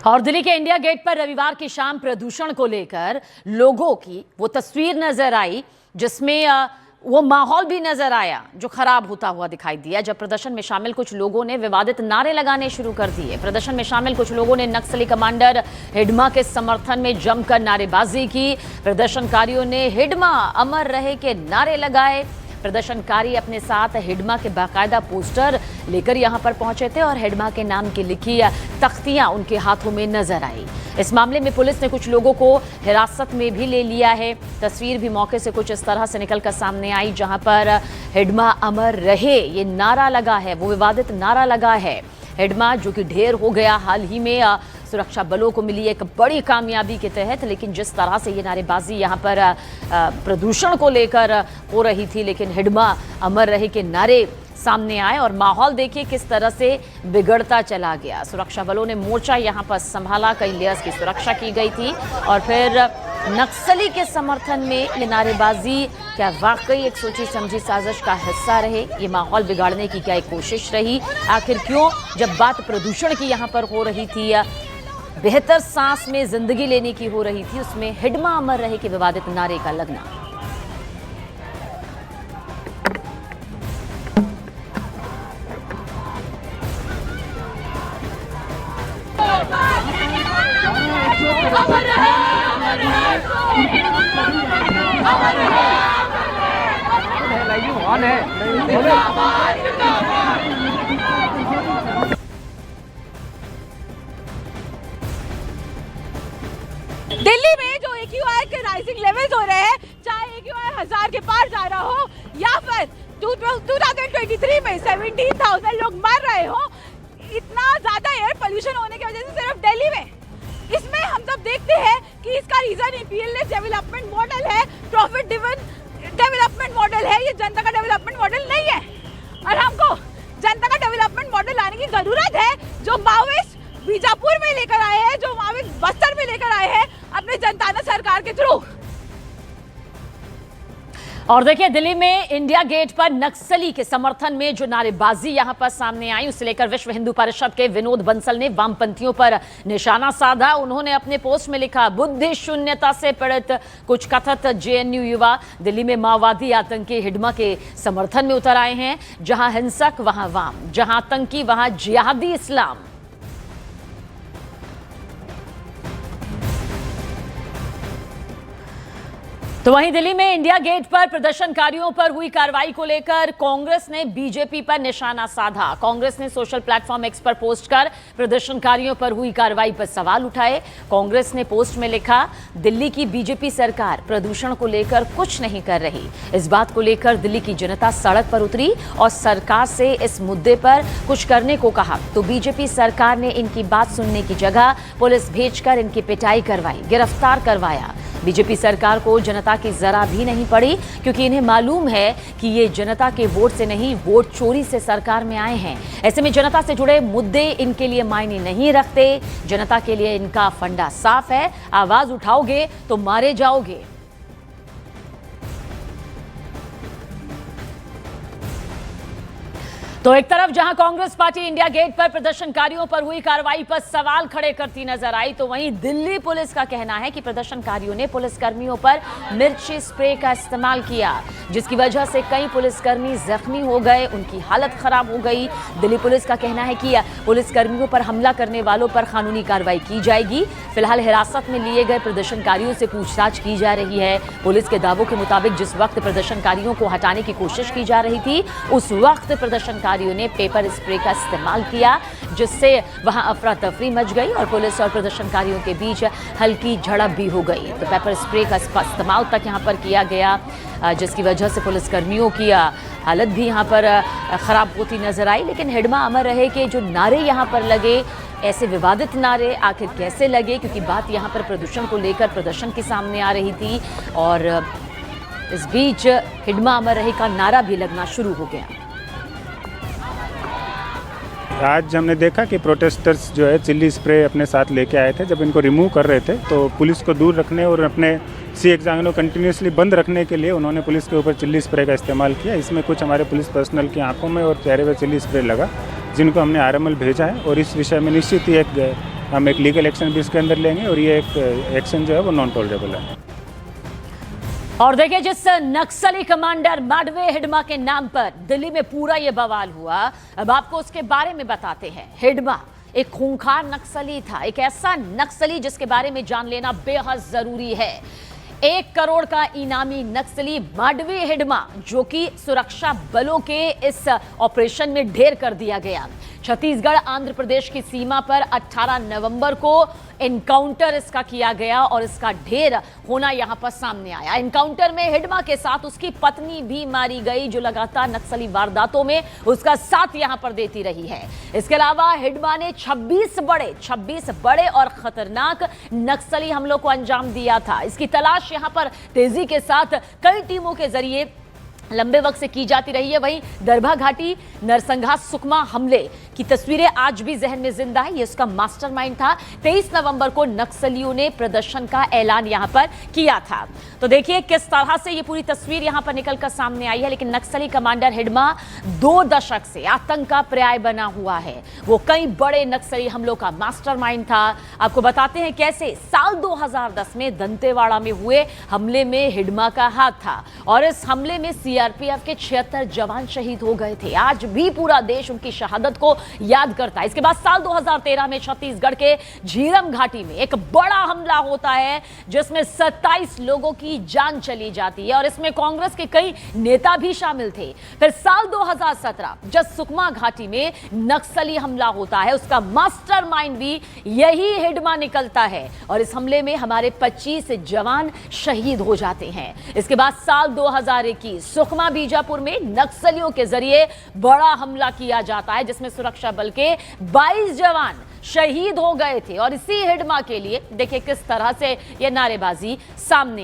और दिल्ली के India gate पर रविवार की शाम प्रदूषण को लेकर लोगों की वो तस्वीर नजर आई जिसमें वो माहौल भी नजर आया जो खराब होता हुआ दिखाई दिया जब प्रदर्शन में शामिल कुछ लोगों ने विवादित नारे लगाने शुरू कर दिए। प्रदर्शन में शामिल कुछ लोगों ने नक्सली कमांडर हिडमा के समर्थन में जमकर नारेबाजी की। प्रदर्शनकारियों ने हिडमा अमर रहे के नारे लगाए। प्रदर्शनकारी अपने साथ हिडमा के बाकायदा पोस्टर लेकर यहां पर पहुंचे थे और हिडमा के नाम की लिखी तख्तियां उनके हाथों में नजर आई। इस मामले में पुलिस ने कुछ लोगों को हिरासत में भी ले लिया है। तस्वीर भी मौके से कुछ इस तरह से निकलकर सामने आई जहां पर हिडमा अमर रहे ये नारा लगा है, वो विवादित नारा लगा है। हिडमा जो कि ढेर हो गया हाल ही में सुरक्षा बलों को मिली एक बड़ी कामयाबी के तहत, लेकिन जिस तरह से ये नारेबाजी यहाँ पर प्रदूषण को लेकर हो रही थी, लेकिन हिडमा अमर रहे के नारे सामने आए और माहौल देखिए किस तरह से बिगड़ता चला गया। सुरक्षा बलों ने मोर्चा यहाँ पर संभाला, कई लेयर्स की सुरक्षा की गई थी और फिर नक्सली के समर्थन में ये नारेबाजी क्या वाकई एक सोची समझी साजिश का हिस्सा रहे? ये माहौल बिगाड़ने की क्या एक कोशिश रही? आखिर क्यों? जब बात प्रदूषण की यहाँ पर हो रही थी, बेहतर सांस में जिंदगी लेने की हो रही थी, उसमें हिडमा अमर रहे के विवादित नारे का लगना। दिल्ली में जो AQI के राइजिंग लेवल्स हो रहे हैं, चाहे AQI 1000 के पार जा रहा हो या फिर 2023 में 17,000 लोग मर रहे हो, इतना ज्यादा एयर पोल्यूशन होने की वजह से सिर्फ दिल्ली में, इसमें हम सब देखते हैं कि इसका रीजन imperialist डेवलपमेंट मॉडल है, प्रॉफिट ड्रिवन डेवलपमेंट मॉडल है। ये जनता का डेवलपमेंट मॉडल नहीं है और हमको जनता का डेवलपमेंट मॉडल लाने की जरूरत है जो माओवादी बीजापुर में लेकर आए हैं, जो माओवादी बस्तर में लेकर आए हैं अपने जनता सरकार के थ्रू। और देखिए दिल्ली में इंडिया गेट पर नक्सली के समर्थन में जो नारेबाजी यहां पर सामने आई, उसे लेकर विश्व हिंदू परिषद के विनोद बंसल ने वामपंथियों पर निशाना साधा। उन्होंने अपने पोस्ट में लिखा, बुद्धि शून्यता से पीड़ित कुछ कथित JNU युवा दिल्ली में माओवादी आतंकी हिडमा के समर्थन में उतर आए हैं। जहां हिंसक वहां वाम, जहां आतंकी वहां जिहादी इस्लाम। तो वहीं दिल्ली में इंडिया गेट पर प्रदर्शनकारियों पर हुई कार्रवाई को लेकर कांग्रेस ने बीजेपी पर निशाना साधा। कांग्रेस ने सोशल प्लेटफॉर्म X पर पोस्ट कर प्रदर्शनकारियों पर हुई कार्रवाई पर सवाल उठाए। कांग्रेस ने पोस्ट में लिखा, दिल्ली की बीजेपी सरकार प्रदूषण को लेकर कुछ नहीं कर रही। इस बात को लेकर दिल्ली की जनता सड़क पर उतरी और सरकार से इस मुद्दे पर कुछ करने को कहा, तो बीजेपी सरकार ने इनकी बात सुनने की जगह पुलिस भेजकर इनकी पिटाई करवाई, गिरफ्तार करवाया। बीजेपी सरकार को जनता की जरा भी नहीं पड़ी क्योंकि इन्हें मालूम है कि ये जनता के वोट से नहीं, वोट चोरी से सरकार में आए हैं। ऐसे में जनता से जुड़े मुद्दे इनके लिए मायने नहीं रखते। जनता के लिए इनका फंडा साफ है, आवाज उठाओगे तो मारे जाओगे। तो एक तरफ जहां कांग्रेस पार्टी इंडिया गेट पर प्रदर्शनकारियों पर हुई कार्रवाई पर सवाल खड़े करती नजर आई, तो वहीं दिल्ली पुलिस का कहना है कि प्रदर्शनकारियों ने पुलिसकर्मियों पर मिर्ची स्प्रे का इस्तेमाल किया, जिसकी वजह से कई पुलिसकर्मी जख्मी हो गए, उनकी हालत खराब हो गई। दिल्ली पुलिस का कहना है कि पुलिसकर्मियों पर हमला करने वालों पर कानूनी कार्रवाई की जाएगी। फिलहाल हिरासत में लिए गए प्रदर्शनकारियों से पूछताछ की जा रही है। पुलिस के दावों के मुताबिक जिस वक्त प्रदर्शनकारियों को हटाने की कोशिश की जा रही थी, उस वक्त प्रदर्शनकारियों ने पेपर स्प्रे का इस्तेमाल किया, जिससे वहां अफरा तफरी मच गई और पुलिस और प्रदर्शनकारियों के बीच हल्की झड़प भी हो गई। तो पेपर स्प्रे का इस्तेमाल तक यहां पर किया गया, जिसकी वजह से पुलिसकर्मियों की हालत भी यहां पर खराब होती नजर आई। लेकिन हिडमा अमर रहे के जो नारे यहां पर लगे, ऐसे विवादित नारे आखिर कैसे लगे? क्योंकि बात यहां पर प्रदूषण को लेकर प्रदर्शन के सामने आ रही थी और इस बीच हिडमा अमर रहे का नारा भी लगना शुरू हो गया। आज हमने देखा कि प्रोटेस्टर्स जो है चिल्ली स्प्रे अपने साथ लेके आए थे। जब इनको रिमूव कर रहे थे तो पुलिस को दूर रखने और अपने सी एग्जाम को कंटिन्यूसली बंद रखने के लिए उन्होंने पुलिस के ऊपर चिल्ली स्प्रे का इस्तेमाल किया। इसमें कुछ हमारे पुलिस पर्सनल की आंखों में और चेहरे पर चिल्ली स्प्रे लगा, जिनको हमने RML भेजा है और इस विषय में निश्चित ही एक हम एक लीगल एक्शन भी इसके अंदर लेंगे और ये एक एक्शन जो है वो नॉन टॉलरेबल है। और देखिए, जिस नक्सली कमांडर माडवे हिडमा के नाम पर दिल्ली में पूरा ये बवाल हुआ, अब आपको उसके बारे में बताते हैं। हिडमा एक खूंखार नक्सली था, एक ऐसा नक्सली जिसके बारे में जान लेना बेहद जरूरी है। 1 करोड़ का इनामी नक्सली माडवी हिडमा, जो कि सुरक्षा बलों के इस ऑपरेशन में ढेर कर दिया गया। छत्तीसगढ़ आंध्र प्रदेश की सीमा पर 18 नवंबर को एनकाउंटर इसका किया गया और इसका ढेर होना यहां पर सामने आया। एनकाउंटर में हिडमा के साथ उसकी पत्नी भी मारी गई, जो लगातार नक्सली वारदातों में उसका साथ यहां पर देती रही है। इसके अलावा हिडमा ने 26 बड़े और खतरनाक नक्सली हमलों को अंजाम दिया था। इसकी तलाश यहां पर तेजी के साथ कई टीमों के जरिए लंबे वक्त से की जाती रही है। वहीं दरभा घाटी नरसंघा सुकमा हमले की तस्वीरें आज भी जहन में जिंदा है। ये उसका मास्टरमाइंड था। 23 नवंबर को नक्सलियों ने प्रदर्शन का ऐलान यहां पर किया था। तो देखिए किस तरह से ये पूरी तस्वीर यहां पर निकलकर सामने आई है। लेकिन नक्सली कमांडर हिडमा 2 दशक से आतंक का पर्याय बना हुआ है। वो कई बड़े नक्सली हमलों का मास्टरमाइंड था। आपको बताते हैं कैसे साल 2010 में दंतेवाड़ा में हुए हमले में हिडमा का हाथ था और इस हमले में सीआरपीएफ के 76 जवान शहीद हो गए थे। आज भी पूरा देश उनकी शहादत को याद करता है। इसके बाद साल 2013 में छत्तीसगढ़ के झीरम घाटी में एक बड़ा हमला होता है, जिसमें 27 लोगों की जान चली जाती है और इसमें कांग्रेस के कई नेता भी शामिल थे। फिर साल 2017 जब सुकमा घाटी में नक्सली हमला होता है, उसका मास्टरमाइंड भी यही हिडमा निकलता है और इस हमले में हमारे 25 जवान शहीद हो जाते हैं। इसके बाद साल 2021 सुकमा बीजापुर में नक्सलियों के जरिए बड़ा हमला किया जाता है, जिसमें सुरक्षा बल के 22 जवान शहीद हो गए थे और इसी हिडमा के लिए देखिए किस तरह से यह नारेबाजी सामने